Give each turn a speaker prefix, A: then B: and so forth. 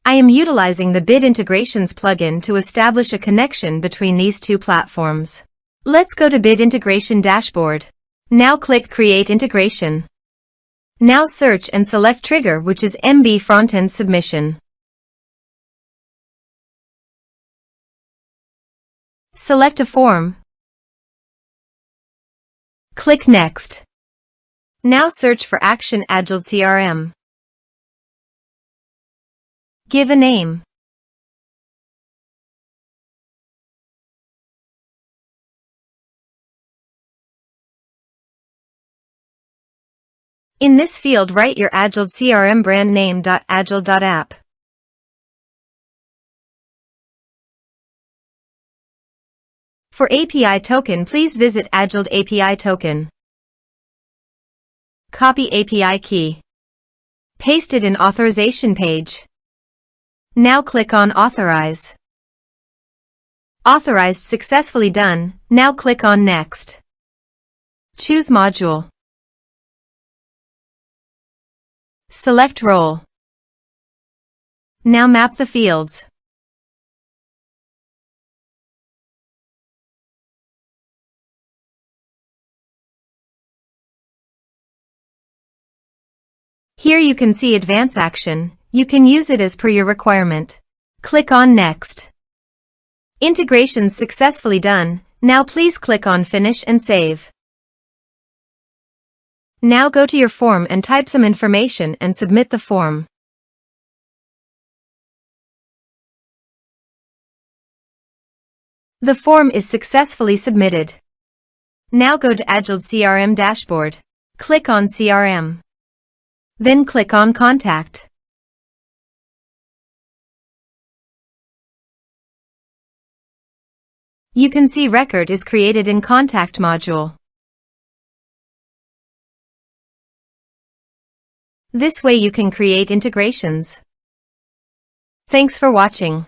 A: I am utilizing the Bit Integrations plugin to establish a connection between these two platforms. Let's go to Bit Integration Dashboard. Now click Create Integration. Now search and select trigger, which is MB Frontend Submission. Select a form. Click Next. Now search for action Agiled CRM. Give a name. In this field, write your Agiled CRM brand name. Agiled.app. For API token, please visit Agiled API token. Copy API key. Paste it in authorization page. Now click on Authorize. Authorized successfully done. Now click on Next. Choose module. Select role. Now map the fields. Here you can see advance action. You can use it as per your requirement. Click on Next. Integrations successfully done. Now please click on Finish and save. Now go to your form and type some information and submit the form. The form is successfully submitted. Now go to Agiled CRM dashboard. Click on CRM. Then click on Contact. You can see record is created in Contact module. This way you can create integrations. Thanks for watching.